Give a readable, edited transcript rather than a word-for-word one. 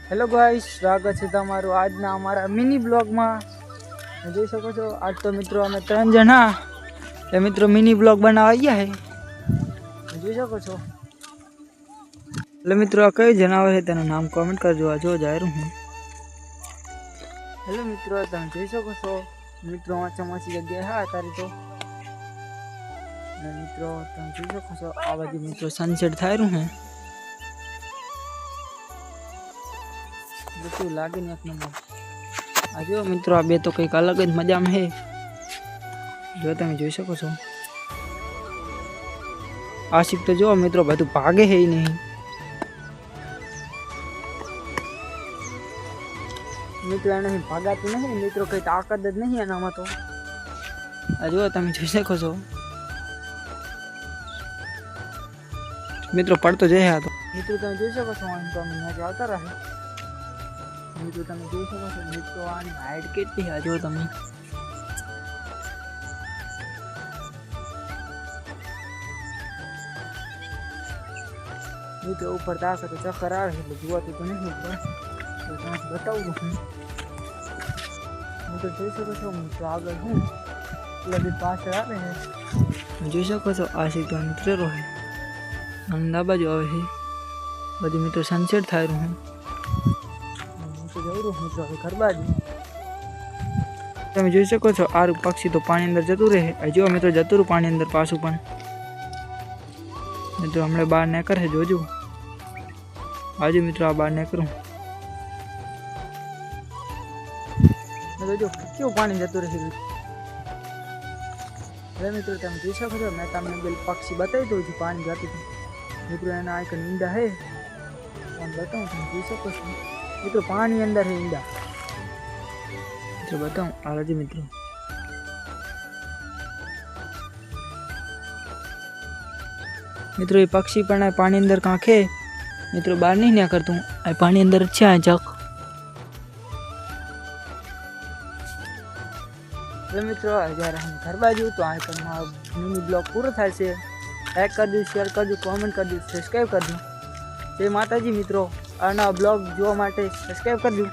Hello guys, स्वागत है तमारू आजना अमारा मिनी ब्लॉग में। જોઈ શકો છો આજ તો મિત્રો અમે 3 જણા એ મિત્રો મિની બ્લોગ બનાવવા આવ્યા હે। જોઈ શકો છો એટલે મિત્રો આ કઈ જનાવર છે તેનું નામ કમેન્ટ કરજો। આ જો જાહેર હું હેલો મિત્રો, તમે જોઈ શકો છો મિત્રો આ ચમચી જગ્યા હા તારી તો મિત્રો તમે જોઈ શકો છો આ બાજુ મિત્રો સનસેટ થાય રહ્યું હે। બધું લાગે ને એક નંબર। आ जो मित्रों आ बे तो कई अलग ज मजा में है। जो तमे જોઈ શકો છો आशिक तो जो मित्रों બધું भागे है ही नहीं। मित्रों नहीं भागाती नहीं मित्रों कई ताकत ज नहीं एनामां तो। आ जो तमे જોઈ શકો છો मित्रों पड़तो जाए। आ तो मित्रों तमे જોઈ શકો છો आम तो अमे आवता रहे। मित्रों तमे જોઈ શકો છો मित्रों आनी हाइट કેટલી છે જો તમે। मित्रों ऊपर ताके तो चक्कर आवे એટલે જોવાતું તો નહીં પણ તો તમને બતાવું છું। मित्रों જોઈ શકો છો मित्रों આગળ હું એટલે બી પાછળ આવે છે। જોઈ શકો છો આ છે તો મિત્ર રહે અંદા બાજુ આવે છે બધી मित्रों सनसेट થાય રહ્યું मित्रों घर बाजू તમે જોઈ શકો છો આ પક્ષી તો પાણી અંદર જતું રહે। જો મિત્રો જતું રહ્યું પાણી અંદર પાછું પણ મિત્રો હમણે બહાર નીકળે જોજો। આજુ મિત્રો આ બહાર નીકળું જોજો કેવું પાણી જતું રહે। હવે મિત્રો તમે જોઈ શકો છો મેં તમને પેલું પક્ષી બતાવી દઉં છું પાણી જતું મિત્રો એના એક ઈંડા હે બતાવું તમે જોઈ શકો છો मित्रों पानी अंदर है ईंडा। मित्रों बताऊं आलाजी मित्रों मित्रों ये पक्षी पण पानी अंदर कांखे मित्रों बाहर नहीं ना करतू आ पानी अंदर अच्छा है चक। तो मित्रों जरा हम घर बाजू तो आ पर मिनी ब्लॉग पूरा थाय छे। लाइक कर दो, शेयर कर दो, कमेंट कर दो, सब्सक्राइब कर दो। जय माताजी मित्रों। आना ब्लॉग જોવા માટે સબસ્ક્રાઇબ કરજો।